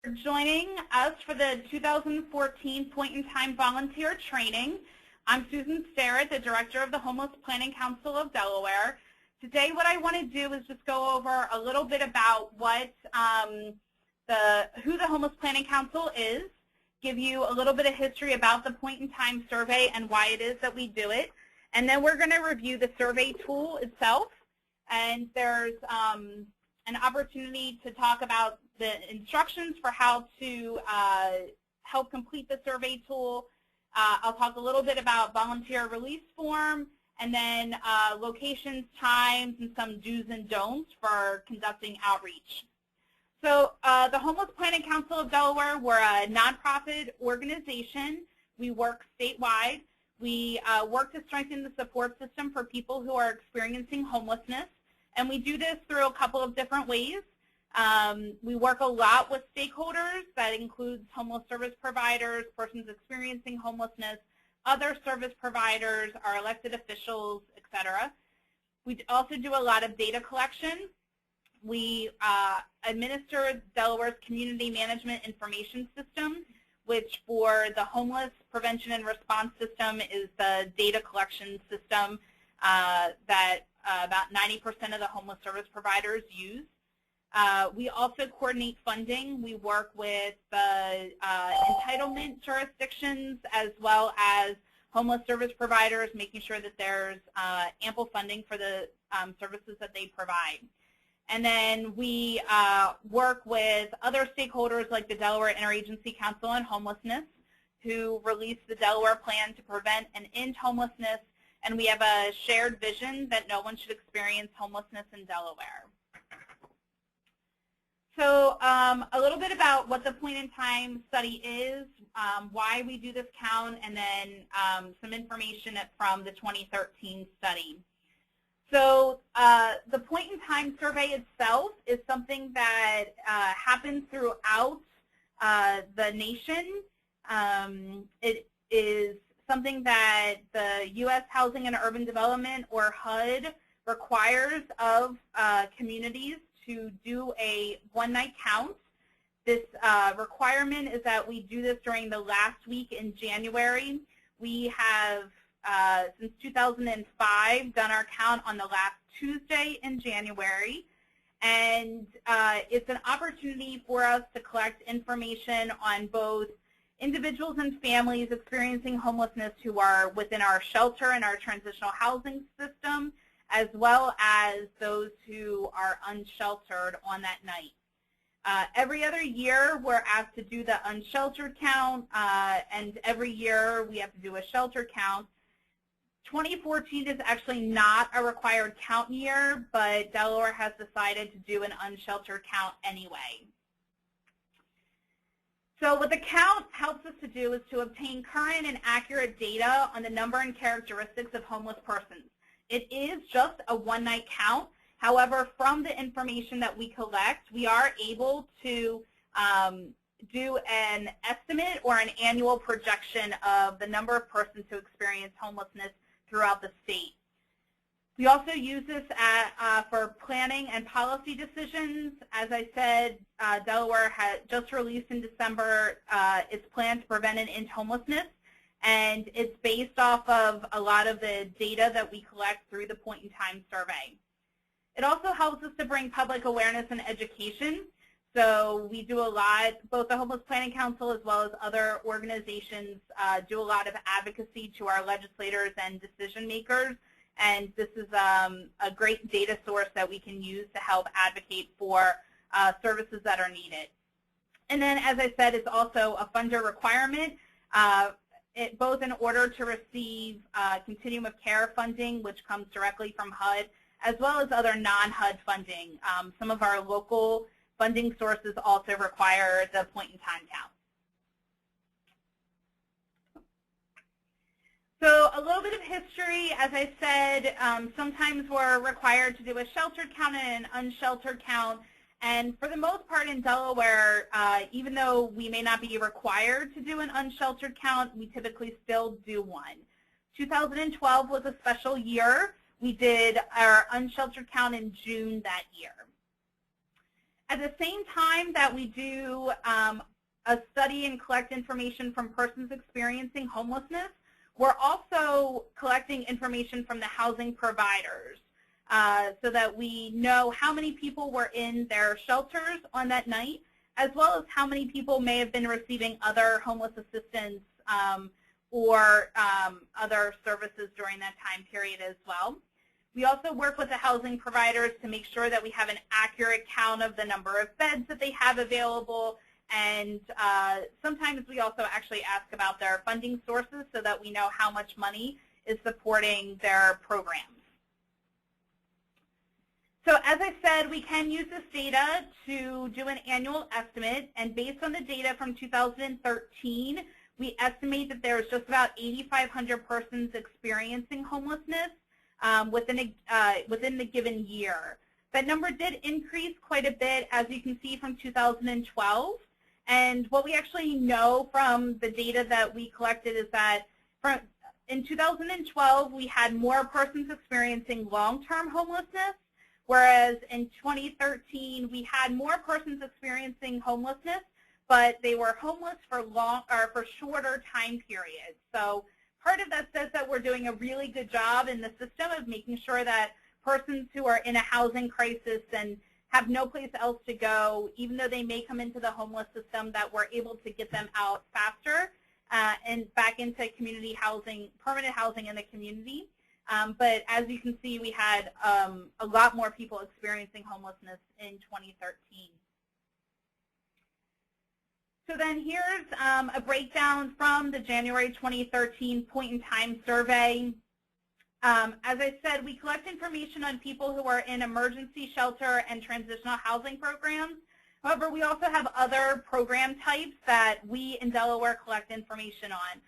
For joining us for the 2014 Point-in-Time Volunteer Training. I'm Susan Starrett, the Director of the Homeless Planning Council of Delaware. Today what I want to do is just go over a little bit about what who the Homeless Planning Council is, give you a little bit of history about the Point-in-Time survey and why it is that we do it, and then we're going to review the survey tool itself, and there's an opportunity to talk about the instructions for how to help complete the survey tool. I'll talk a little bit about volunteer release form, and then locations, times, and some do's and don'ts for conducting outreach. So the Homeless Planning Council of Delaware, we're a nonprofit organization. We work statewide. We work to strengthen the support system for people who are experiencing homelessness. And we do this through a couple of different ways. We work a lot with stakeholders. That includes homeless service providers, persons experiencing homelessness, other service providers, our elected officials, etc. We also do a lot of data collection. We administer Delaware's Community Management Information System, which for the Homeless Prevention and Response System is the data collection system that about 90% of the homeless service providers use. We also coordinate funding. We work with the entitlement jurisdictions as well as homeless service providers, making sure that there's ample funding for the services that they provide. And then we work with other stakeholders like the Delaware Interagency Council on Homelessness, who released the Delaware Plan to Prevent and End Homelessness. And we have a shared vision that no one should experience homelessness in Delaware. So a little bit about what the point-in-time study is, why we do this count, and then some information from the 2013 study. So the point-in-time survey itself is something that happens throughout the nation. It is something that the U.S. Housing and Urban Development, or HUD, requires of communities to do a one-night count. This requirement is that we do this during the last week in January. We have, since 2005, done our count on the last Tuesday in January. And it's an opportunity for us to collect information on both individuals and families experiencing homelessness who are within our shelter and our transitional housing system, as well as those who are unsheltered on that night. Every other year, we're asked to do the unsheltered count, and every year we have to do a shelter count. 2014 is actually not a required count year, but Delaware has decided to do an unsheltered count anyway. So what the count helps us to do is to obtain current and accurate data on the number and characteristics of homeless persons. It is just a one-night count. However, from the information that we collect, we are able to do an estimate or an annual projection of the number of persons who experience homelessness throughout the state. We also use this for planning and policy decisions. As I said, Delaware had just released in December its plan to prevent and end homelessness, and it's based off of a lot of the data that we collect through the point-in-time survey. It also helps us to bring public awareness and education. So we do a lot, both the Homeless Planning Council as well as other organizations do a lot of advocacy to our legislators and decision makers. And this is a great data source that we can use to help advocate for services that are needed. And then, as I said, it's also a funder requirement, both in order to receive continuum of care funding, which comes directly from HUD, as well as other non-HUD funding. Some of our local funding sources also require the point-in-time count. So a little bit of history, as I said, sometimes we're required to do a sheltered count and an unsheltered count. And for the most part in Delaware, even though we may not be required to do an unsheltered count, we typically still do one. 2012 was a special year. We did our unsheltered count in June that year. At the same time that we do a study and collect information from persons experiencing homelessness, we're also collecting information from the housing providers so that we know how many people were in their shelters on that night, as well as how many people may have been receiving other homeless assistance or other services during that time period as well. We also work with the housing providers to make sure that we have an accurate count of the number of beds that they have available, and sometimes we also actually ask about their funding sources so that we know how much money is supporting their programs. So as I said, we can use this data to do an annual estimate, and based on the data from 2013, we estimate that there's just about 8,500 persons experiencing homelessness within the given year. That number did increase quite a bit, as you can see, from 2012. And what we actually know from the data that we collected is that in 2012, we had more persons experiencing long-term homelessness, whereas in 2013, we had more persons experiencing homelessness, but they were homeless for shorter time periods. So part of that says that we're doing a really good job in the system of making sure that persons who are in a housing crisis and have no place else to go, even though they may come into the homeless system, that we're able to get them out faster and back into community housing, permanent housing in the community. But as you can see, we had a lot more people experiencing homelessness in 2013. So then here's a breakdown from the January 2013 point-in-time survey. As I said, we collect information on people who are in emergency shelter and transitional housing programs. However, we also have other program types that we in Delaware collect information on.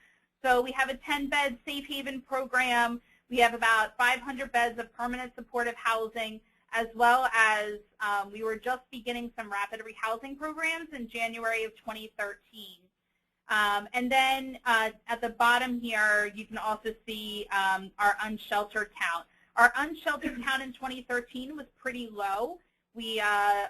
So we have a 10-bed safe haven program. We have about 500 beds of permanent supportive housing, as well as we were just beginning some rapid rehousing programs in January of 2013. And then at the bottom here, you can also see our unsheltered count. Our unsheltered count in 2013 was pretty low. We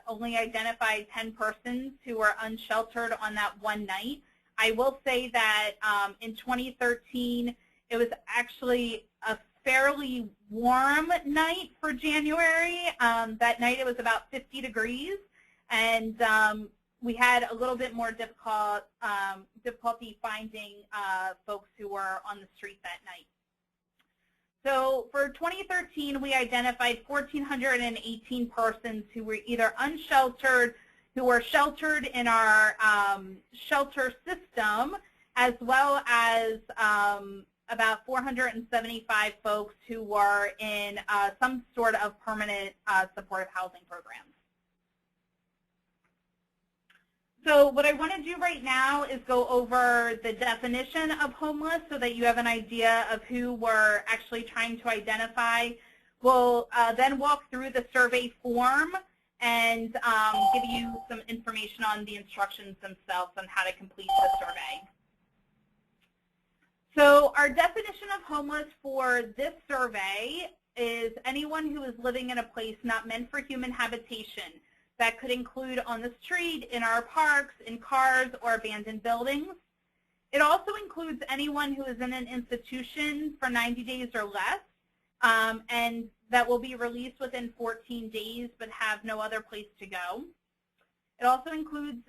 only identified 10 persons who were unsheltered on that one night. I will say that in 2013, it was actually a fairly warm night for January. That night it was about 50 degrees, and we had a little bit more difficulty finding folks who were on the street that night. So for 2013, we identified 1,418 persons who were either unsheltered, who were sheltered in our shelter system, as well as about 475 folks who were in some sort of permanent supportive housing programs. So what I want to do right now is go over the definition of homeless so that you have an idea of who we're actually trying to identify. We'll then walk through the survey form and give you some information on the instructions themselves on how to complete the survey. So our definition of homeless for this survey is anyone who is living in a place not meant for human habitation. That could include on the street, in our parks, in cars, or abandoned buildings. It also includes anyone who is in an institution for 90 days or less, and that will be released within 14 days but have no other place to go. It also includes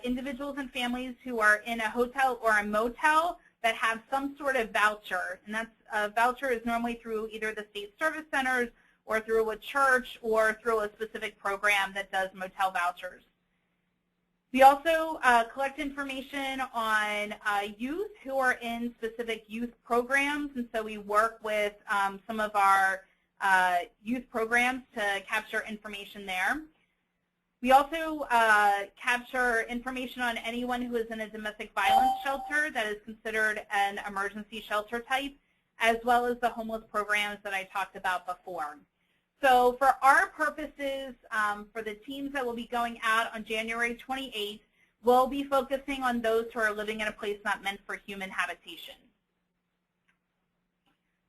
individuals and families who are in a hotel or a motel that have some sort of voucher, and that's a voucher is normally through either the state service centers or through a church or through a specific program that does motel vouchers. We also collect information on youth who are in specific youth programs, and so we work with some of our youth programs to capture information there. We also capture information on anyone who is in a domestic violence shelter that is considered an emergency shelter type, as well as the homeless programs that I talked about before. So for our purposes, for the teams that will be going out on January 28th, we'll be focusing on those who are living in a place not meant for human habitation.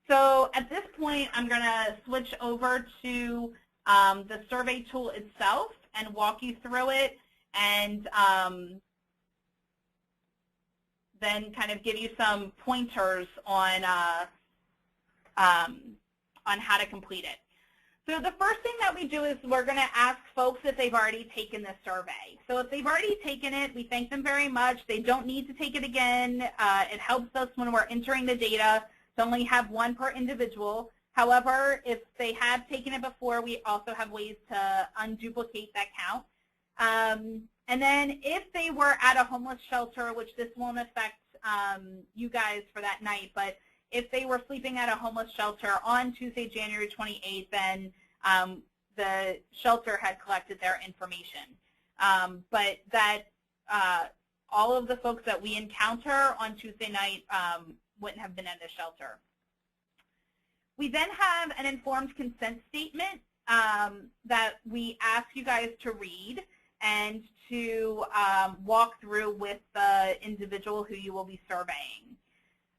So at this point, I'm going to switch over to the survey tool itself. and walk you through it, and then kind of give you some pointers on how to complete it. So the first thing that we do is we're going to ask folks if they've already taken the survey. So if they've already taken it, we thank them very much. They don't need to take it again. It helps us when we're entering the data to only have one per individual. However, if they have taken it before, we also have ways to unduplicate that count. And then if they were at a homeless shelter, which this won't affect you guys for that night, but if they were sleeping at a homeless shelter on Tuesday, January 28th, then the shelter had collected their information. But that all of the folks that we encounter on Tuesday night wouldn't have been at the shelter. We then have an informed consent statement that we ask you guys to read and to walk through with the individual who you will be surveying.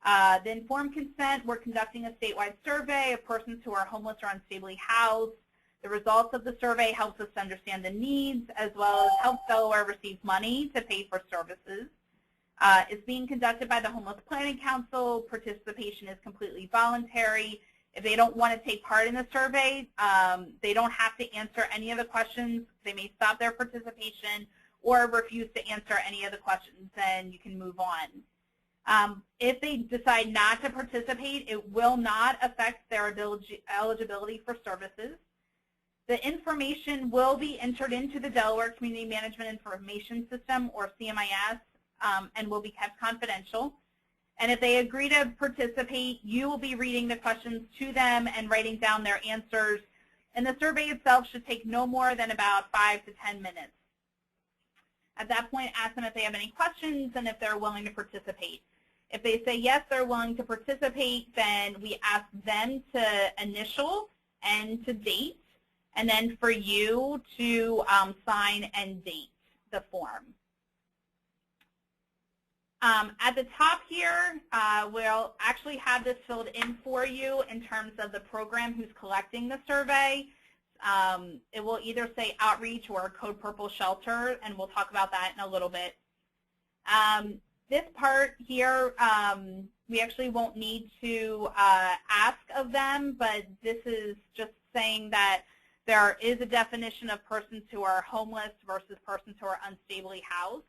The informed consent, we're conducting a statewide survey of persons who are homeless or unstably housed. The results of the survey helps us to understand the needs, as well as helps Delaware receive money to pay for services. It's being conducted by the Homeless Planning Council. Participation is completely voluntary. If they don't want to take part in the survey, they don't have to answer any of the questions. They may stop their participation or refuse to answer any of the questions, then you can move on. If they decide not to participate, it will not affect their eligibility for services. The information will be entered into the Delaware Community Management Information System, or CMIS, and will be kept confidential. And if they agree to participate, you will be reading the questions to them and writing down their answers. And the survey itself should take no more than about 5 to 10 minutes. At that point, ask them if they have any questions and if they're willing to participate. If they say yes, they're willing to participate, then we ask them to initial and to date, and then for you to sign and date the form. At the top here, we'll actually have this filled in for you in terms of the program who's collecting the survey. It will either say outreach or Code Purple shelter, and we'll talk about that in a little bit. This part here, we actually won't need to ask of them, but this is just saying that there is a definition of persons who are homeless versus persons who are unstably housed.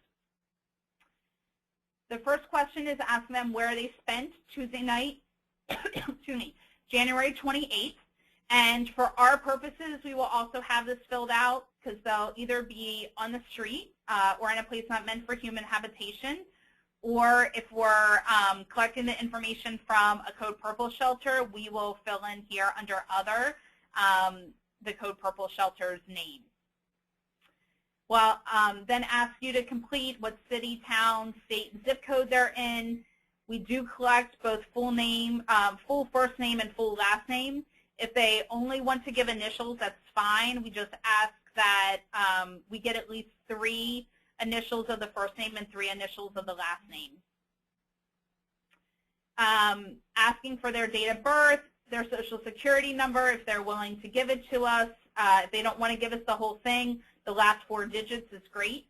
The first question is asking them where they spent Tuesday night, excuse me, January 28th. And for our purposes, we will also have this filled out because they'll either be on the street or in a place not meant for human habitation, or if we're collecting the information from a Code Purple shelter, we will fill in here under other the Code Purple shelter's name. Well, then ask you to complete what city, town, state, and zip code they're in. We do collect both full name, full first name, and full last name. If they only want to give initials, that's fine. We just ask that we get at least 3 initials of the first name and 3 initials of the last name. Asking for their date of birth, their social security number, if they're willing to give it to us. If they don't want to give us the whole thing, the last 4 digits is great.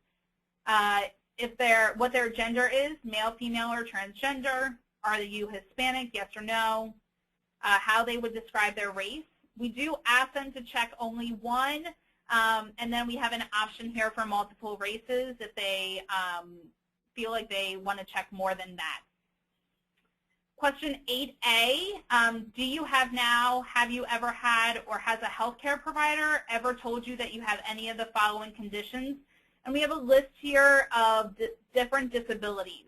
What their gender is, male, female, or transgender. Are you Hispanic, yes or no? How they would describe their race. We do ask them to check only one, and then we have an option here for multiple races if they feel like they want to check more than that. Question 8A, do you have you ever had, or has a healthcare provider ever told you that you have any of the following conditions? And we have a list here of different disabilities.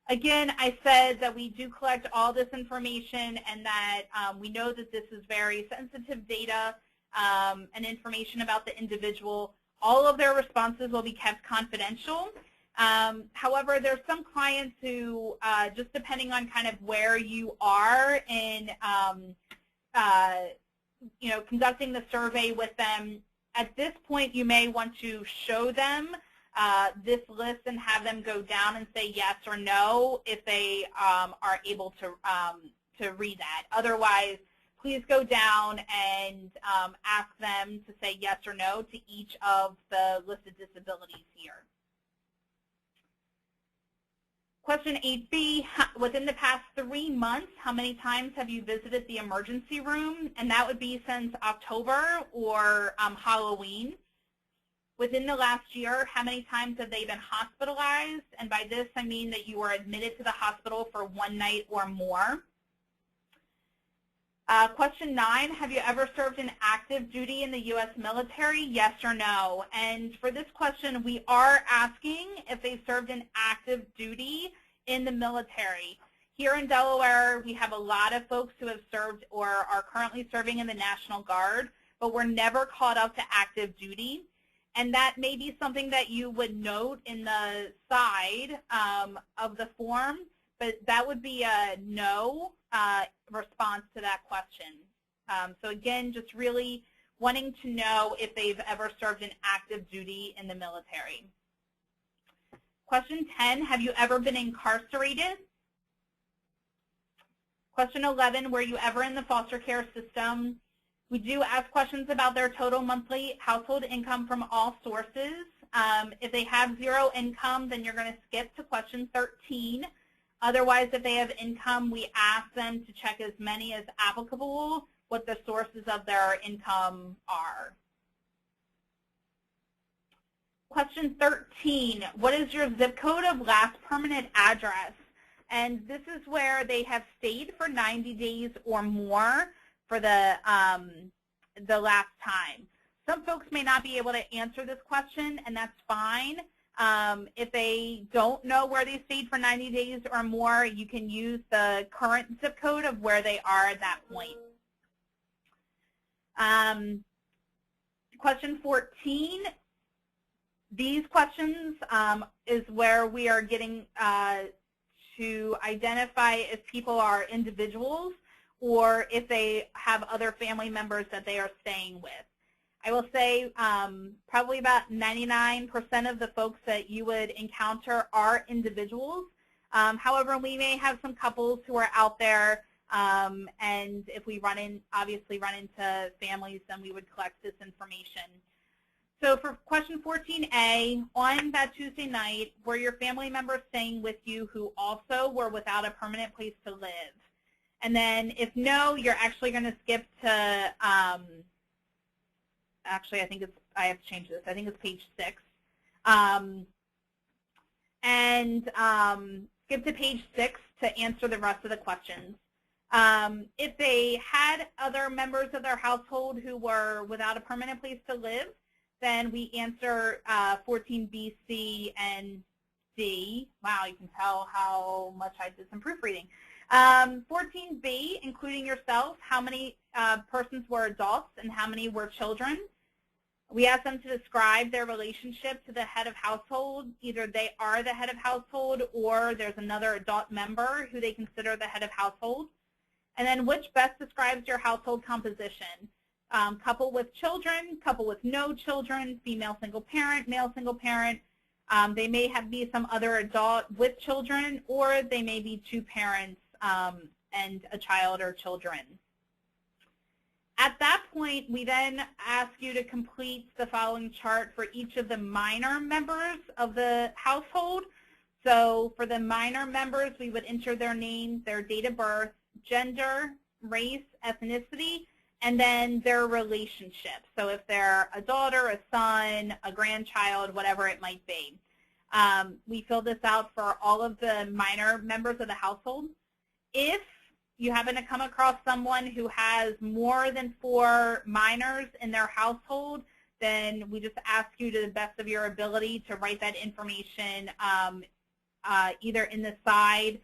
Again, I said that we do collect all this information and that we know that this is very sensitive data and information about the individual. All of their responses will be kept confidential. However, there's some clients who, just depending on kind of where you are in, conducting the survey with them, at this point you may want to show them this list and have them go down and say yes or no if they are able to read that. Otherwise, please go down and ask them to say yes or no to each of the listed disabilities here. Question 8B, within the past 3 months, how many times have you visited the emergency room? And that would be since October or Halloween. Within the last year, how many times have they been hospitalized? And by this, I mean that you were admitted to the hospital for 1 night or more. Question 9, have you ever served in active duty in the U.S. military? Yes or no? And for this question, we are asking if they served in active duty in the military. Here in Delaware, we have a lot of folks who have served or are currently serving in the National Guard, but were never called up to active duty. And that may be something that you would note in the side of the form, but that would be a no response to that question. So again, just really wanting to know if they've ever served in active duty in the military. Question 10, have you ever been incarcerated? Question 11, were you ever in the foster care system? We do ask questions about their total monthly household income from all sources. If they have 0 income, then you're going to skip to question 13. Otherwise, if they have income, we ask them to check as many as applicable what the sources of their income are. Question 13, what is your zip code of last permanent address? And this is where they have stayed for 90 days or more for the last time. Some folks may not be able to answer this question, and that's fine. If they don't know where they stayed for 90 days or more, you can use the current zip code of where they are at that point. Question 14, these questions is where we are getting to identify if people are individuals or if they have other family members that they are staying with. I will say probably about 99% of the folks that you would encounter are individuals. However, we may have some couples who are out there, and if we obviously run into families, then we would collect this information. So for question 14A, on that Tuesday night, were your family members staying with you who also were without a permanent place to live? And then if no, you're actually going to skip to actually, I have to change this. I think it's page 6. Skip to page 6 to answer the rest of the questions. If they had other members of their household who were without a permanent place to live, then we answer 14B, C, and D. Wow, you can tell how much I did some proofreading. 14B, including yourself, how many persons were adults and how many were children? We ask them to describe their relationship to the head of household. Either they are the head of household or there's another adult member who they consider the head of household. And then which best describes your household composition? Couple with children, couple with no children, female single parent, male single parent. They may be some other adult with children, or they may be 2 parents and a child or children. At that point, we then ask you to complete the following chart for each of the minor members of the household. So for the minor members, we would enter their name, their date of birth, gender, race, ethnicity, and then their relationship. So if they're a daughter, a son, a grandchild, whatever it might be. We fill this out for all of the minor members of the household. If you happen to come across someone who has more than 4 minors in their household, then we just ask you to the best of your ability to write that information either in the side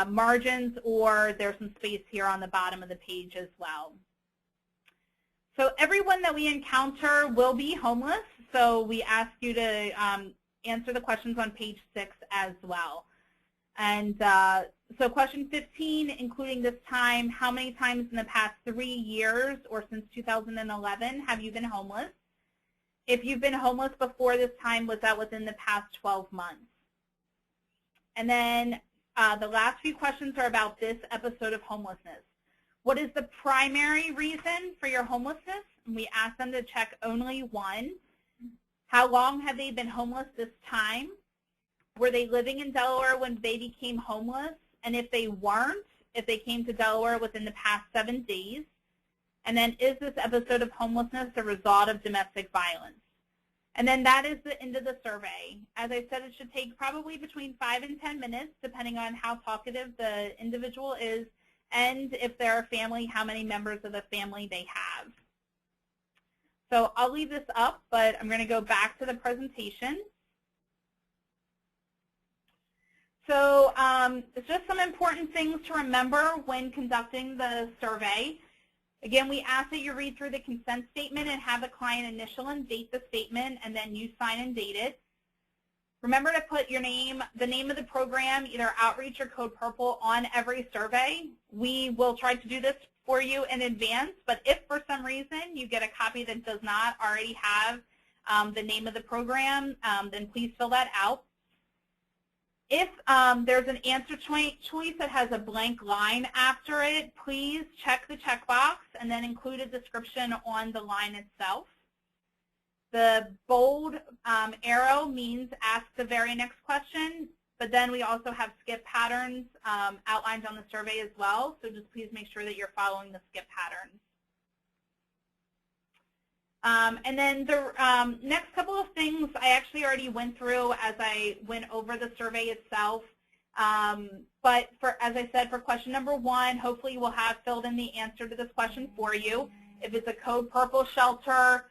margins, or there's some space here on the bottom of the page as well. So everyone that we encounter will be homeless, so we ask you to answer the questions on page 6 as well. And so question 15, including this time, how many times in the past 3 years or since 2011 have you been homeless? If you've been homeless before this time, was that within the past 12 months? And then the last few questions are about this episode of homelessness. What is the primary reason for your homelessness? And we ask them to check only one. How long have they been homeless this time? Were they living in Delaware when they became homeless? And if they weren't, if they came to Delaware within the past 7 days? And then, is this episode of homelessness a result of domestic violence? And then that is the end of the survey. As I said, it should take probably between 5 and 10 minutes, depending on how talkative the individual is, and if they're a family, how many members of the family they have. So I'll leave this up, but I'm going to go back to the presentation. So it's just some important things to remember when conducting the survey. Again, we ask that you read through the consent statement and have the client initial and date the statement, and then you sign and date it. Remember to put your name, the name of the program, either Outreach or Code Purple, on every survey. We will try to do this for you in advance, but if for some reason you get a copy that does not already have the name of the program, then please fill that out. If there's an answer choice that has a blank line after it, please check the checkbox and then include a description on the line itself. The bold arrow means ask the very next question, but then we also have skip patterns outlined on the survey as well, so just please make sure that you're following the skip patterns. And then the next couple of things I actually already went through as I went over the survey itself. But as I said, for question number 1, hopefully we'll have filled in the answer to this question for you. If it's a Code Purple shelter,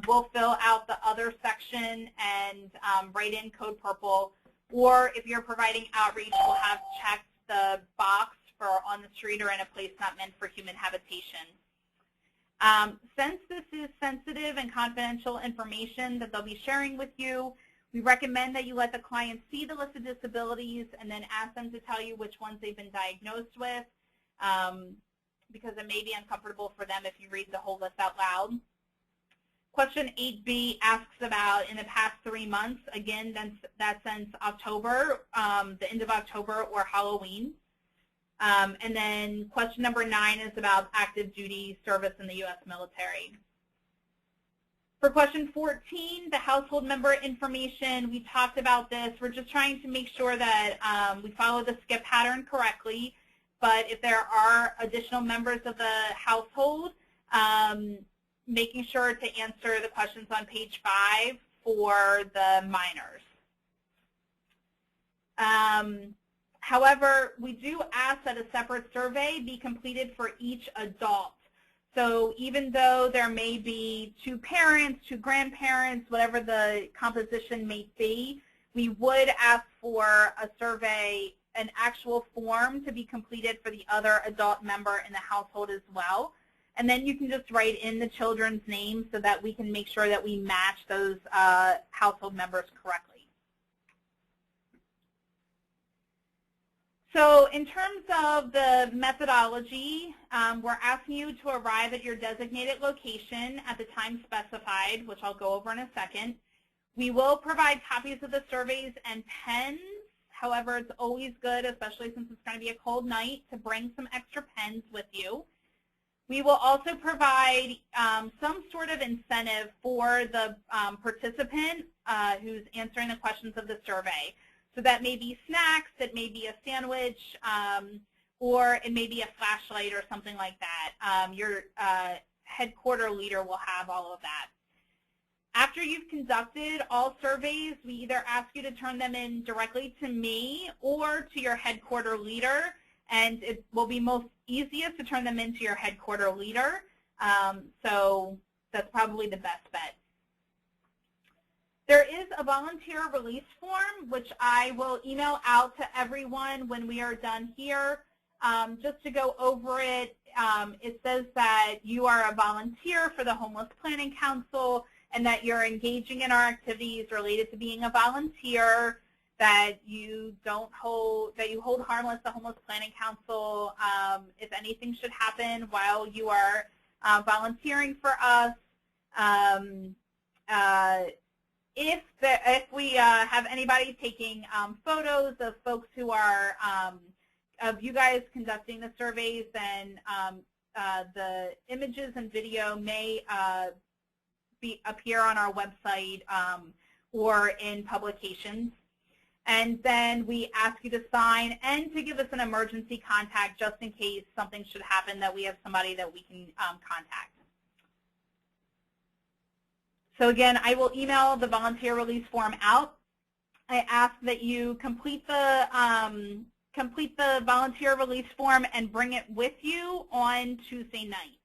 we'll fill out the other section and write in Code Purple. Or if you're providing outreach, we'll have checked the box for on the street or in a place not meant for human habitation. Since this is sensitive and confidential information that they'll be sharing with you, we recommend that you let the client see the list of disabilities and then ask them to tell you which ones they've been diagnosed with, because it may be uncomfortable for them if you read the whole list out loud. Question 8B asks about in the past 3 months, again, that's since October, the end of October or Halloween. And then question number 9 is about active duty service in the U.S. military. For question 14, the household member information, we talked about this. We're just trying to make sure that we follow the skip pattern correctly. But if there are additional members of the household, making sure to answer the questions on page 5 for the minors. However, we do ask that a separate survey be completed for each adult. So even though there may be 2 parents, 2 grandparents, whatever the composition may be, we would ask for a survey, an actual form to be completed for the other adult member in the household as well. And then you can just write in the children's names so that we can make sure that we match those household members correctly. So in terms of the methodology, we're asking you to arrive at your designated location at the time specified, which I'll go over in a second. We will provide copies of the surveys and pens. However, it's always good, especially since it's going to be a cold night, to bring some extra pens with you. We will also provide some sort of incentive for the participant who's answering the questions of the survey. So that may be snacks, it may be a sandwich, or it may be a flashlight or something like that. Your headquarter leader will have all of that. After you've conducted all surveys, we either ask you to turn them in directly to me or to your headquarter leader, and it will be most easiest to turn them into your headquarter leader. So that's probably the best bet. There is a volunteer release form, which I will email out to everyone when we are done here. Just to go over it, it says that you are a volunteer for the Homeless Planning Council and that you're engaging in our activities related to being a volunteer, that you hold harmless the Homeless Planning Council if anything should happen while you are volunteering for us. If we have anybody taking photos of folks who are of you guys conducting the surveys, and the images and video may appear on our website or in publications. And then we ask you to sign and to give us an emergency contact just in case something should happen, that we have somebody that we can contact. So again, I will email the volunteer release form out. I ask that you complete the volunteer release form and bring it with you on Tuesday night.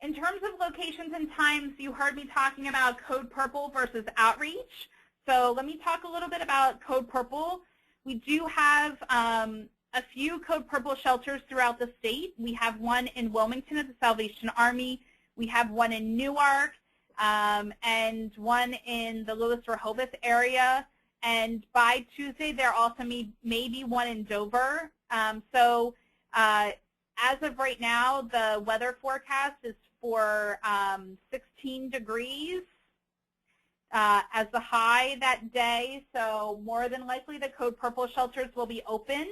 In terms of locations and times, you heard me talking about Code Purple versus outreach. So let me talk a little bit about Code Purple. We do have a few Code Purple shelters throughout the state. We have one in Wilmington at the Salvation Army. We have one in Newark, and one in the Lewis-Rehoboth area. And by Tuesday, there also may be one in Dover. As of right now, the weather forecast is for 16 degrees as the high that day. So more than likely, the Code Purple shelters will be open.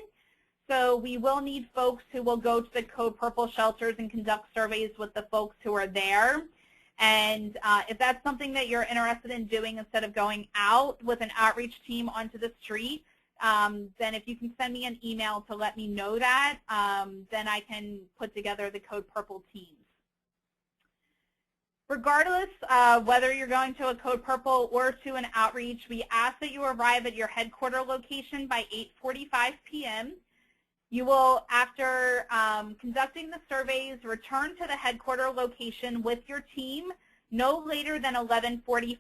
So we will need folks who will go to the Code Purple shelters and conduct surveys with the folks who are there. And if that's something that you're interested in doing, instead of going out with an outreach team onto the street, then if you can send me an email to let me know that, then I can put together the Code Purple teams. Regardless whether you're going to a Code Purple or to an outreach, we ask that you arrive at your headquarter location by 8:45 p.m. You will, after conducting the surveys, return to the headquarter location with your team no later than 11:45.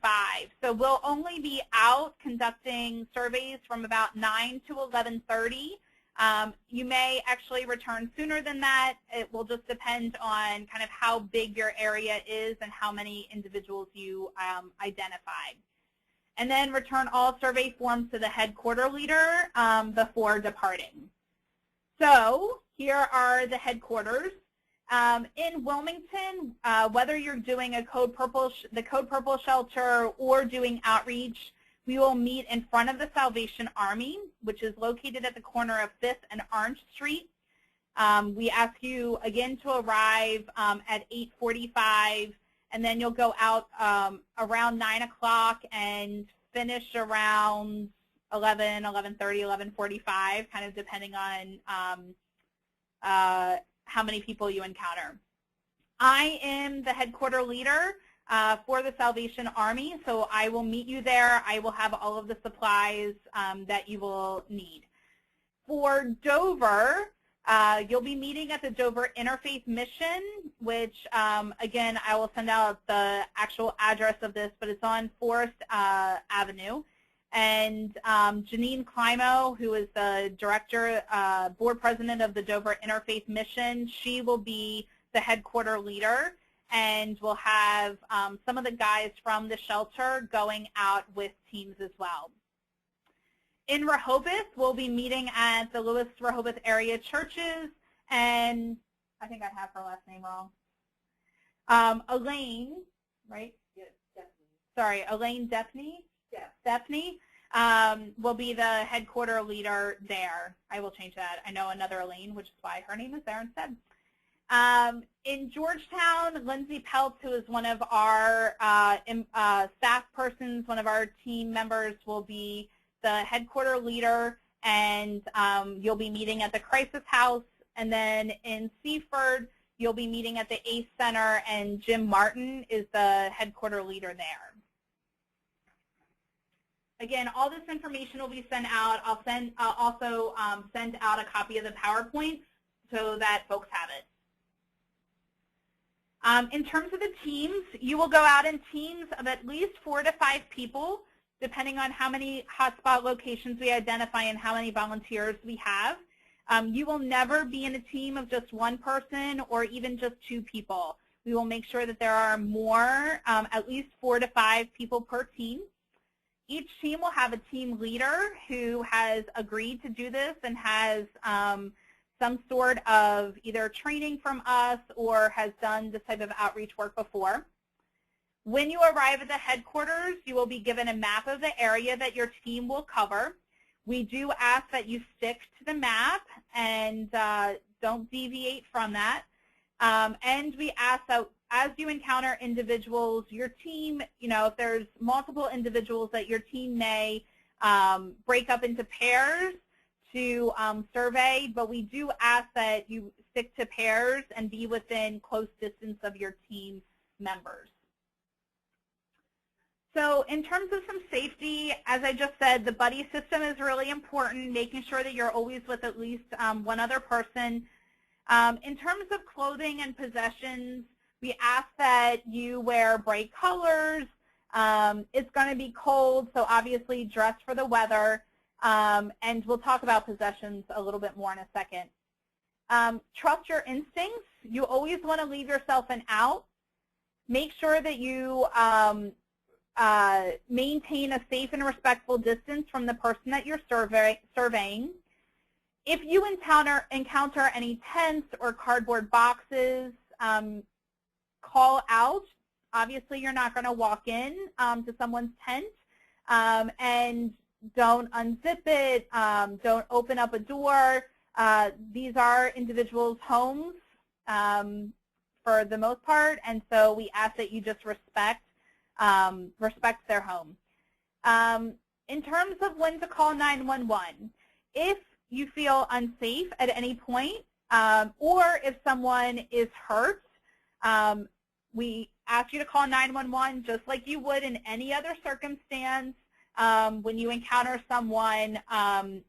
So we'll only be out conducting surveys from about 9 to 11:30. You may actually return sooner than that. It will just depend on kind of how big your area is and how many individuals you identified. And then return all survey forms to the headquarter leader before departing. So here are the headquarters. In Wilmington, whether you're doing the Code Purple shelter or doing outreach, we will meet in front of the Salvation Army, which is located at the corner of 5th and Orange Street. We ask you, again, to arrive at 8:45, and then you'll go out around 9 o'clock and finish around 11, 11:30, 11:45, kind of depending on how many people you encounter. I am the headquarter leader for the Salvation Army, so I will meet you there. I will have all of the supplies that you will need. For Dover, you'll be meeting at the Dover Interfaith Mission, which, again, I will send out the actual address of this, but it's on Forest Avenue. And Janine Climo, who is the director, board president of the Dover Interfaith Mission, she will be the headquarter leader, and we'll have some of the guys from the shelter going out with teams as well. In Rehoboth, we'll be meeting at the Lewis-Rehoboth area churches, and I think I have her last name wrong. Elaine, right? Yes, Stephanie. Sorry, Elaine Deafney? Yeah. Stephanie will be the headquarter leader there. I will change that. I know another Elaine, which is why her name is there instead. In Georgetown, Lindsay Peltz, who is one of our staff persons, one of our team members, will be the headquarter leader, and you'll be meeting at the Crisis House. And then in Seaford, you'll be meeting at the ACE Center, and Jim Martin is the headquarter leader there. Again, all this information will be sent out. I'll also send out a copy of the PowerPoint so that folks have it. In terms of the teams, you will go out in teams of at least 4 to 5 people, depending on how many hotspot locations we identify and how many volunteers we have. You will never be in a team of just one person or even just 2 people. We will make sure that there are more, at least 4 to 5 people per team. Each team will have a team leader who has agreed to do this and has some sort of either training from us or has done this type of outreach work before. When you arrive at the headquarters, you will be given a map of the area that your team will cover. We do ask that you stick to the map and don't deviate from that. And we ask that as you encounter individuals, your team, if there's multiple individuals, that your team may break up into pairs to survey, but we do ask that you stick to pairs and be within close distance of your team members. So in terms of some safety, as I just said, the buddy system is really important, making sure that you're always with at least one other person. In terms of clothing and possessions, we ask that you wear bright colors. It's going to be cold, so obviously dress for the weather. And we'll talk about possessions a little bit more in a second. Trust your instincts. You always want to leave yourself an out. Make sure that you maintain a safe and respectful distance from the person that you're surveying. If you encounter any tents or cardboard boxes, call out. Obviously, you're not going to walk in to someone's tent, and don't unzip it. Don't open up a door. These are individuals' homes for the most part, and so we ask that you just respect their home. In terms of when to call 911, if you feel unsafe at any point, or if someone is hurt, we ask you to call 911 just like you would in any other circumstance. When you encounter someone, kind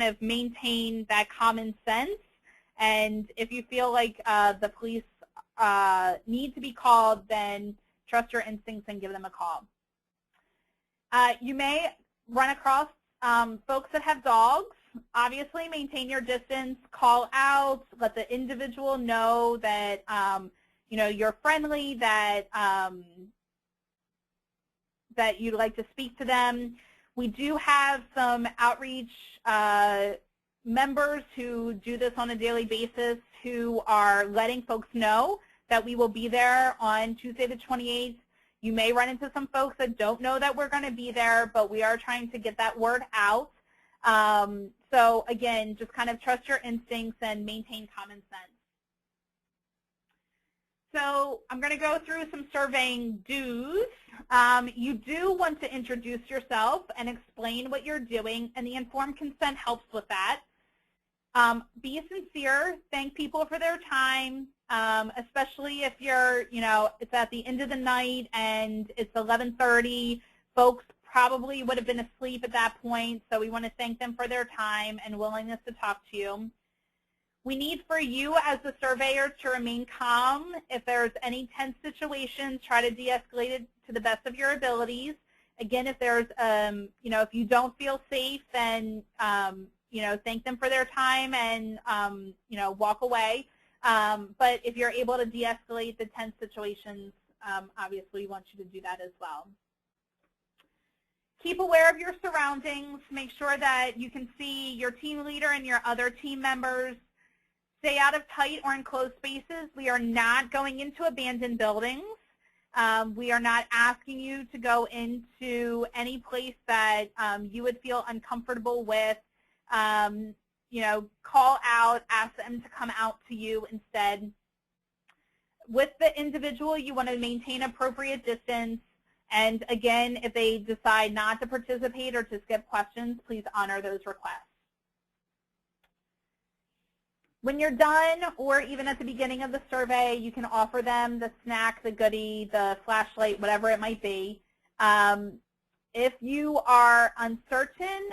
of maintain that common sense. And if you feel like the police need to be called, then trust your instincts and give them a call. You may run across folks that have dogs. Obviously, maintain your distance, call out, let the individual know that you're friendly, that that you'd like to speak to them. We do have some outreach members who do this on a daily basis who are letting folks know that we will be there on Tuesday the 28th. You may run into some folks that don't know that we're going to be there, but we are trying to get that word out. So again, just kind of trust your instincts and maintain common sense. So I'm going to go through some surveying do's. You do want to introduce yourself and explain what you're doing, and the informed consent helps with that. Be sincere. Thank people for their time, especially if you're, it's at the end of the night and it's 11:30. Folks probably would have been asleep at that point, so we want to thank them for their time and willingness to talk to you. We need for you as the surveyor to remain calm. If there's any tense situations, try to de-escalate it to the best of your abilities. Again, if there's, if you don't feel safe, then, thank them for their time and, walk away. But if you're able to de-escalate the tense situations, obviously we want you to do that as well. Keep aware of your surroundings. Make sure that you can see your team leader and your other team members. Stay out of tight or enclosed spaces. We are not going into abandoned buildings. We are not asking you to go into any place that you would feel uncomfortable with. Call out, ask them to come out to you instead. With the individual, you want to maintain appropriate distance. And again, if they decide not to participate or to skip questions, please honor those requests. When you're done, or even at the beginning of the survey, you can offer them the snack, the goodie, the flashlight, whatever it might be. If you are uncertain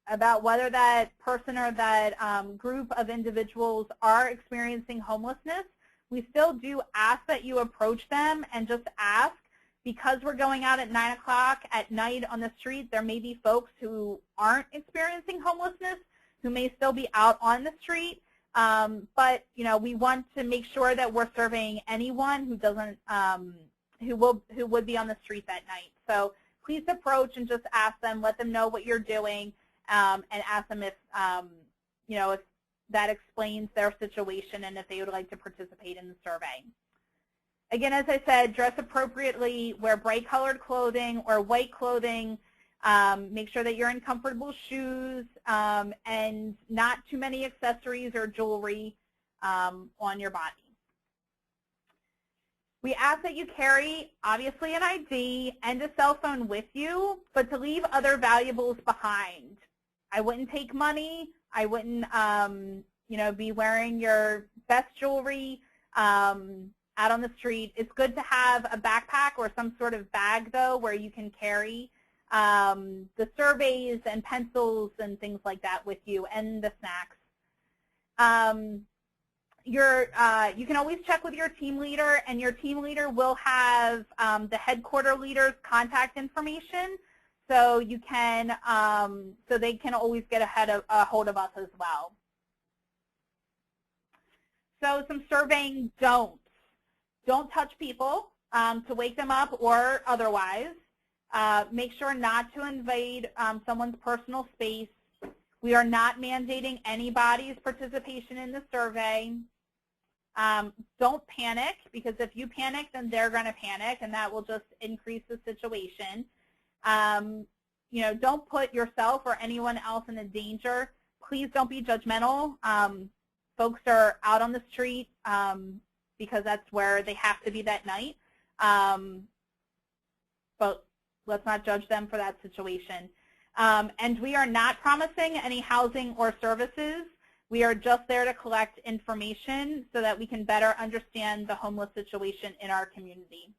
about whether that person or that group of individuals are experiencing homelessness, we still do ask that you approach them and just ask. Because we're going out at 9 o'clock at night on the street, there may be folks who aren't experiencing homelessness who may still be out on the street. But we want to make sure that we're surveying anyone who doesn't, who would be on the street that night. So please approach and just ask them, let them know what you're doing, and ask them if, if that explains their situation and if they would like to participate in the survey. Again, as I said, dress appropriately, wear bright colored clothing or white clothing. Make sure that you're in comfortable shoes and not too many accessories or jewelry on your body. We ask that you carry, obviously, an ID and a cell phone with you, but to leave other valuables behind. I wouldn't take money. I wouldn't, be wearing your best jewelry out on the street. It's good to have a backpack or some sort of bag, though, where you can carry the surveys and pencils and things like that with you, and the snacks. You can always check with your team leader, and your team leader will have the headquarter leader's contact information, so you can so they can always get a hold of us as well. So some surveying don'ts. Don't touch people to wake them up or otherwise. Make sure not to invade someone's personal space. We are not mandating anybody's participation in the survey. Don't panic, because if you panic, then they're going to panic, and that will just increase the situation. Don't put yourself or anyone else in a danger. Please don't be judgmental. Folks are out on the street because that's where they have to be that night. But let's not judge them for that situation. And we are not promising any housing or services. We are just there to collect information so that we can better understand the homeless situation in our community.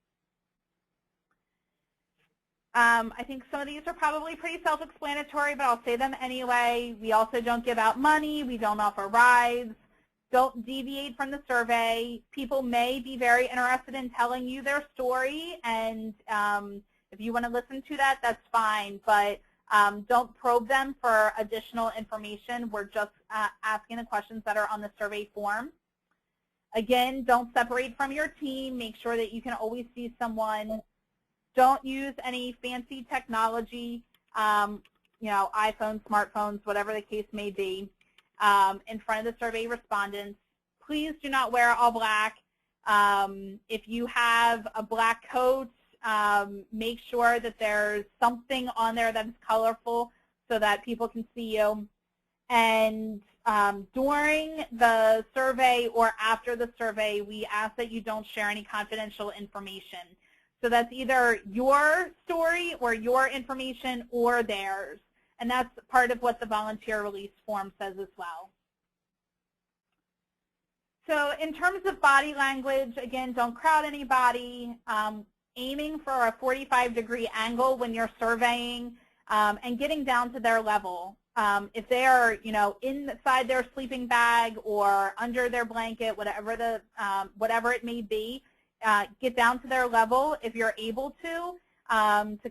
I think some of these are probably pretty self-explanatory, but I'll say them anyway. We also don't give out money. We don't offer rides. Don't deviate from the survey. People may be very interested in telling you their story, and if you want to listen to that, that's fine, but don't probe them for additional information. We're just asking the questions that are on the survey form. Again, don't separate from your team. Make sure that you can always see someone. Don't use any fancy technology, iPhones, smartphones, whatever the case may be, in front of the survey respondents. Please do not wear all black. If you have a black coat, make sure that there's something on there that is colorful so that people can see you. And during the survey or after the survey, we ask that you don't share any confidential information. So that's either your story or your information or theirs. And that's part of what the volunteer release form says as well. So in terms of body language, again, don't crowd anybody. Aiming for a 45-degree angle when you're surveying, and getting down to their level. If they are, inside their sleeping bag or under their blanket, whatever it may be, get down to their level if you're able to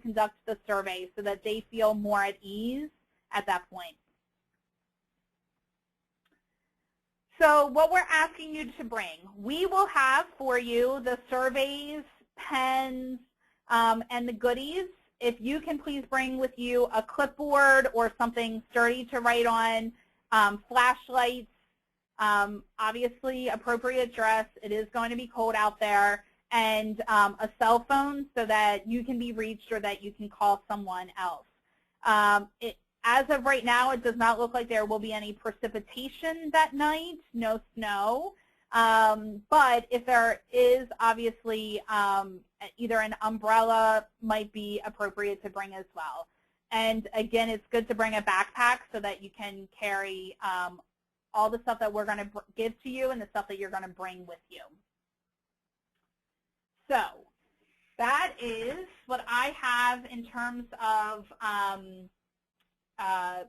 conduct the survey so that they feel more at ease at that point. So what we're asking you to bring, we will have for you the surveys, pens, and the goodies. If you can please bring with you a clipboard or something sturdy to write on, flashlights, obviously appropriate dress. It is going to be cold out there, and a cell phone so that you can be reached or that you can call someone else. As of right now, it does not look like there will be any precipitation that night, no snow. But if there is, obviously, either an umbrella might be appropriate to bring as well. And again, it's good to bring a backpack so that you can carry all the stuff that we're going to give to you and the stuff that you're going to bring with you. So that is what I have in terms of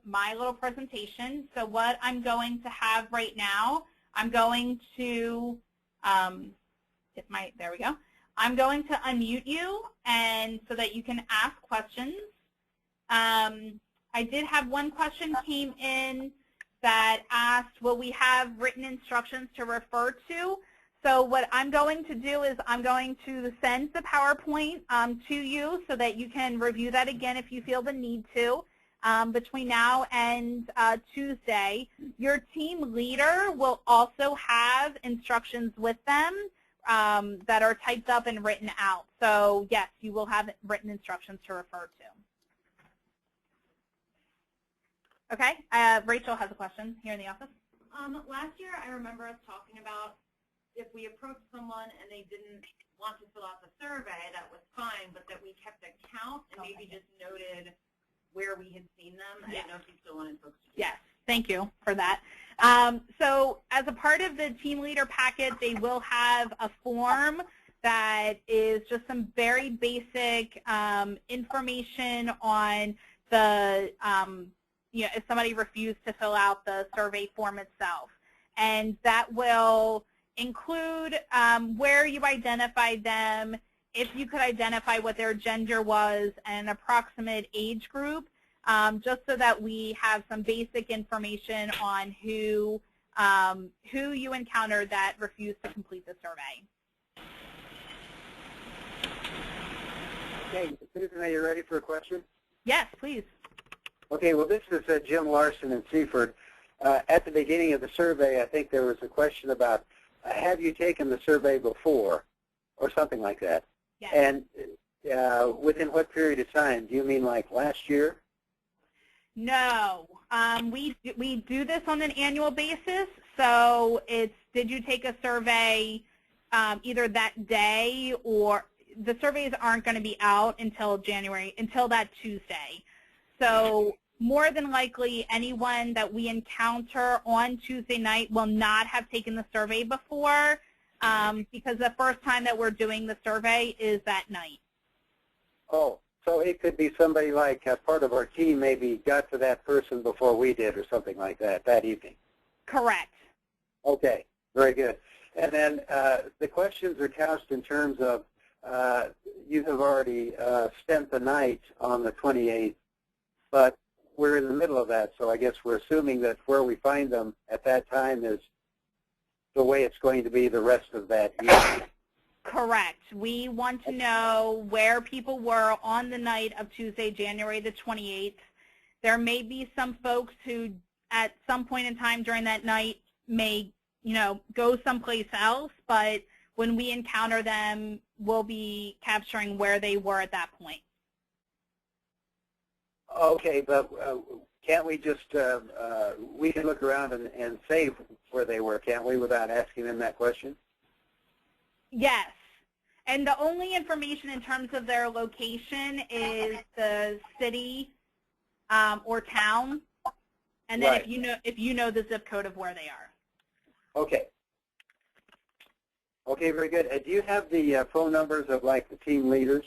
my little presentation. So what I'm going to have right now, I'm going to, there we go. I'm going to unmute you and so that you can ask questions. I did have one question came in that asked, will we have written instructions to refer to? So what I'm going to do is I'm going to send the PowerPoint to you so that you can review that again if you feel the need to. Between now and Tuesday. Your team leader will also have instructions with them that are typed up and written out. So yes, you will have written instructions to refer to. Okay. Rachel has a question here in the office. Last year, I remember us talking about if we approached someone and they didn't want to fill out the survey, that was fine, but that we kept a count and maybe just noted where we had seen them. I didn't know if you still wanted folks to do that. Yes. Thank you for that. So as a part of the team leader packet, they will have a form that is just some very basic information on the, if somebody refused to fill out the survey form itself. And that will include where you identified them, if you could identify what their gender was, and an approximate age group, just so that we have some basic information on who you encountered that refused to complete the survey. Okay, Susan, are you ready for a question? Yes, please. Okay, well, this is Jim Larson in Seaford. At the beginning of the survey, I think there was a question about, have you taken the survey before, or something like that? Yes. And within what period of time? Do you mean like last year? No, we do this on an annual basis. So it's, did you take a survey either that day, or the surveys aren't going to be out until that Tuesday. So more than likely, anyone that we encounter on Tuesday night will not have taken the survey before, because the first time that we're doing the survey is that night. Oh, so it could be somebody like part of our team maybe got to that person before we did, or something like that evening. Correct. Okay, very good. And then the questions are couched in terms of you have already spent the night on the 28th, but we're in the middle of that, so I guess we're assuming that where we find them at that time is the way it's going to be the rest of that evening. Correct. We want to know where people were on the night of Tuesday, January the 28th. There may be some folks who at some point in time during that night may, go someplace else, but when we encounter them, we'll be capturing where they were at that point. Okay, but can't we just, we can look around and say where they were, can't we, without asking them that question? Yes. And the only information in terms of their location is the city or town, and then Right. if you know the zip code of where they are. Okay. Okay, very good. Do you have the phone numbers of like the team leaders?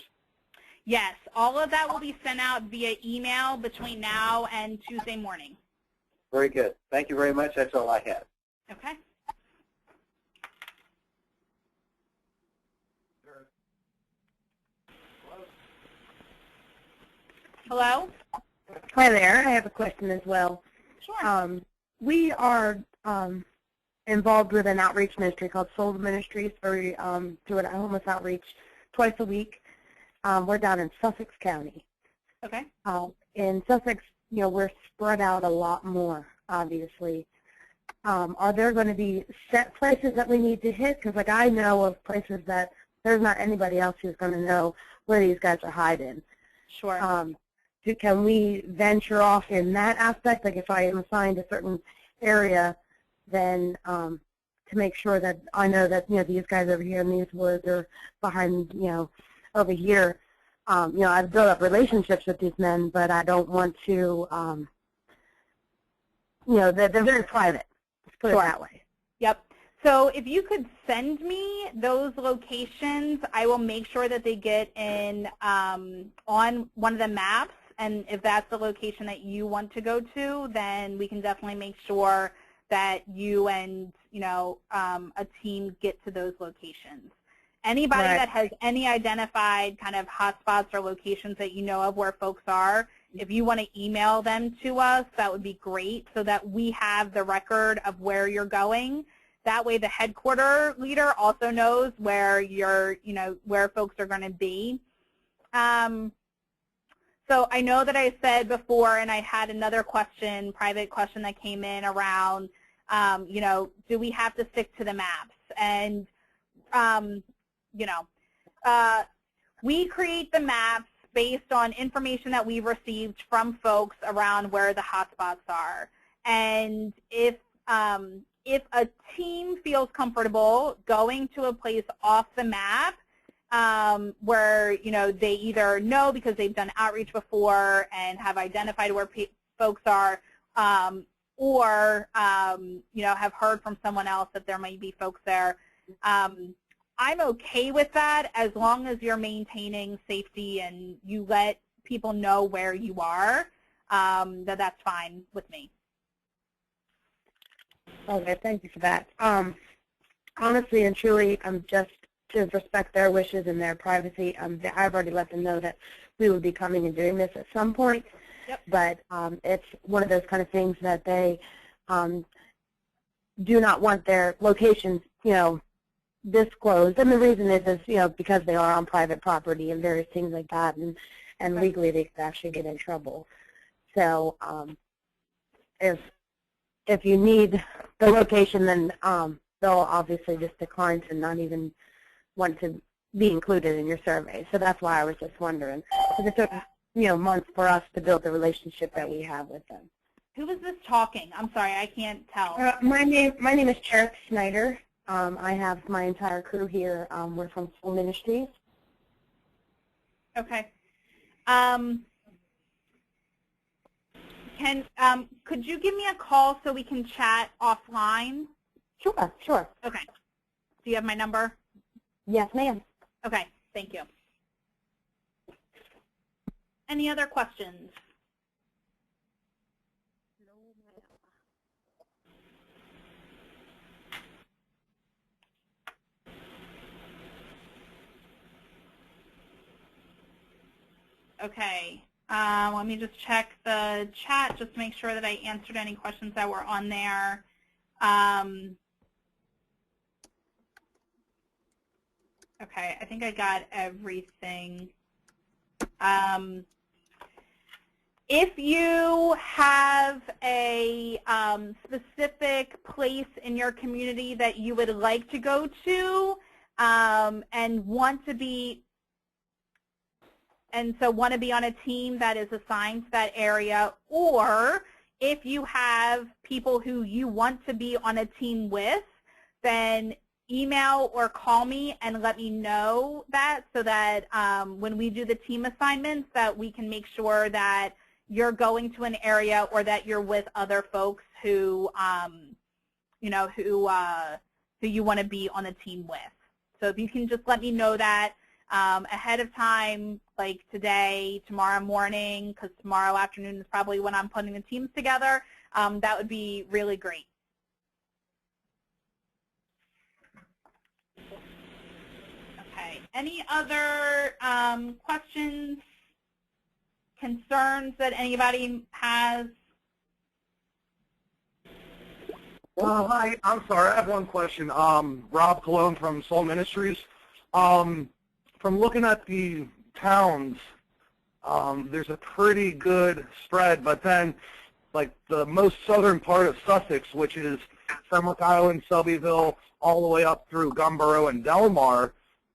Yes, all of that will be sent out via email between now and Tuesday morning. Very good. Thank you very much. That's all I have. Okay. Hello? Hi there. I have a question as well. Sure. We are involved with an outreach ministry called Soul Ministries, where we do a homeless outreach twice a week. We're down in Sussex County. Okay. In Sussex, we're spread out a lot more, obviously. Are there going to be set places that we need to hit? Because, like, I know of places that there's not anybody else who's going to know where these guys are hiding. Sure. Can we venture off in that aspect? Like, if I am assigned a certain area, then to make sure that I know that, these guys over here in these woods or behind, over here, I've built up relationships with these men, but I don't want to, they're very private. Let's put it that way. Yep. So if you could send me those locations, I will make sure that they get in on one of the maps. And if that's the location that you want to go to, then we can definitely make sure that you and, a team get to those locations. Anybody Right. that has any identified kind of hotspots or locations that you know of where folks are, if you want to email them to us, that would be great, so that we have the record of where you're going. That way the headquarter leader also knows where where folks are going to be. So I know that I said before, and I had another question, private question that came in around, do we have to stick to the maps? And, we create the maps based on information that we've received from folks around where the hotspots are. And if a team feels comfortable going to a place off the map where, you know, they either know because they've done outreach before and have identified where folks are, or, you know, have heard from someone else that there might be folks there, I'm okay with that as long as you're maintaining safety and you let people know where you are. That's fine with me. Okay, thank you for that. Honestly and truly, just to respect their wishes and their privacy, I've already let them know that we would be coming and doing this at some point. Yep. But it's one of those kind of things that they do not want their locations, you know, disclosed. And the reason is, you know, because they are on private property and various things like that, and legally they could actually get in trouble. So if you need the location, then they'll obviously just decline to not even want to be included in your survey. So that's why I was just wondering. Because it took, you know, months for us to build the relationship that we have with them. Who is this talking? I'm sorry, I can't tell. My name is Cherith Schneider. I have my entire crew here. We're from Soul Ministries. Okay. Could you give me a call so we can chat offline? Sure, sure. Okay. Do you have my number? Yes, ma'am. Okay, thank you. Any other questions? Okay. Let me just check the chat just to make sure that I answered any questions that were on there. Okay, I think I got everything. If you have a specific place in your community that you would like to go to and want to be on a team that is assigned to that area, or if you have people who you want to be on a team with, then email or call me and let me know that, so that when we do the team assignments that we can make sure that you're going to an area or that you're with other folks who you know, who you want to be on a team with. So if you can just let me know that ahead of time, like today, tomorrow morning, because tomorrow afternoon is probably when I'm putting the teams together, that would be really great. Okay. Any other questions, concerns that anybody has? Hi, I'm sorry. I have one question. Rob Cologne from Soul Ministries. From looking at the towns, there's a pretty good spread, but then, like the most southern part of Sussex, which is Fenwick Island, Selbyville, all the way up through Gumboro and Delmar,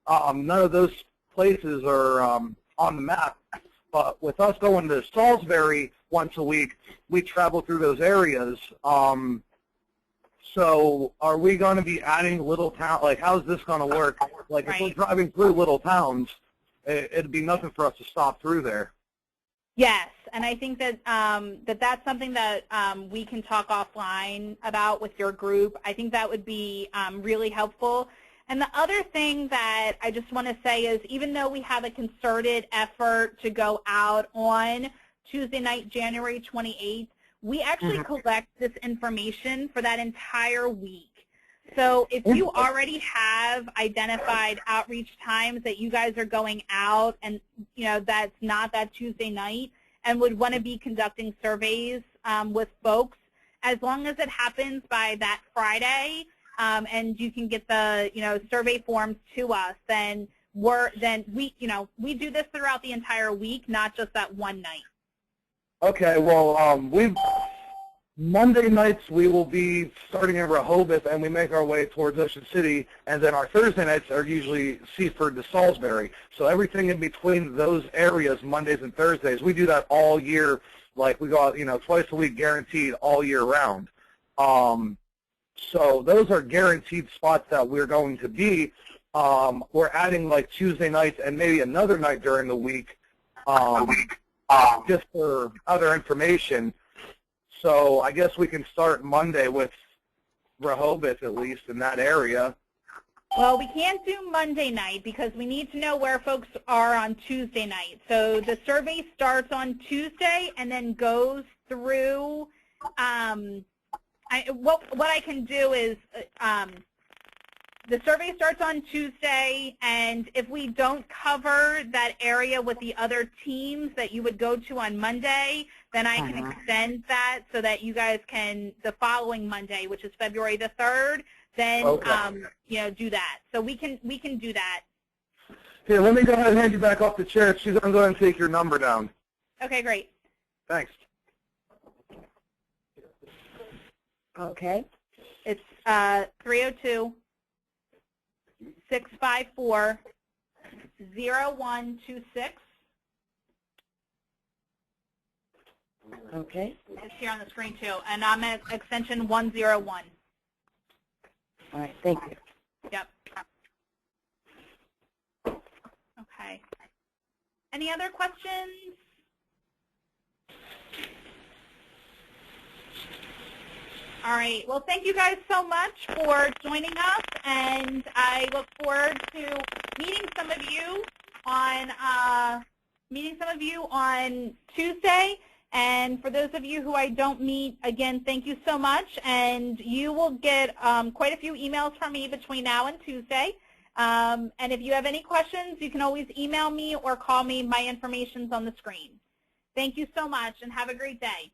none of those places are on the map. But with us going to Salisbury once a week, we travel through those areas. So are we going to be adding little town? Like, how's this going to work? Like, if we're driving through little towns, it'd be nothing for us to stop through there. Yes, and I think that that's something that we can talk offline about with your group. I think that would be really helpful. And the other thing that I just want to say is, even though we have a concerted effort to go out on Tuesday night, January 28th, we actually collect this information for that entire week. So if you already have identified outreach times that you guys are going out and, you know, that's not that Tuesday night and would want to be conducting surveys with folks, as long as it happens by that Friday and you can get the, you know, survey forms to us, then we do this throughout the entire week, not just that one night. Okay, well, Monday nights we will be starting in Rehoboth, and we make our way towards Ocean City, and then our Thursday nights are usually Seaford to Salisbury. So everything in between those areas, Mondays and Thursdays, we do that all year. Like we go out, twice a week, guaranteed all year round. So those are guaranteed spots that we're going to be. We're adding like Tuesday nights and maybe another night during the week, just for other information. So I guess we can start Monday with Rehoboth, at least in that area. Well, we can't do Monday night because we need to know where folks are on Tuesday night. So the survey starts on Tuesday and then goes through. What I can do is the survey starts on Tuesday, and if we don't cover that area with the other teams that you would go to on Monday, then I can extend that so that you guys can, the following Monday, which is February the 3rd, then do that. So we can do that. Here, let me go ahead and hand you back off the chair. She's going to go ahead and take your number down. Okay, great. Thanks. Okay. It's 302-654-0126. Okay. It's here on the screen too, and I'm at extension 101. All right. Thank you. Yep. Okay. Any other questions? All right. Well, thank you guys so much for joining us, and I look forward to meeting some of you on Tuesday. And for those of you who I don't meet, again, thank you so much. And you will get quite a few emails from me between now and Tuesday. And if you have any questions, you can always email me or call me. My information's on the screen. Thank you so much, and have a great day.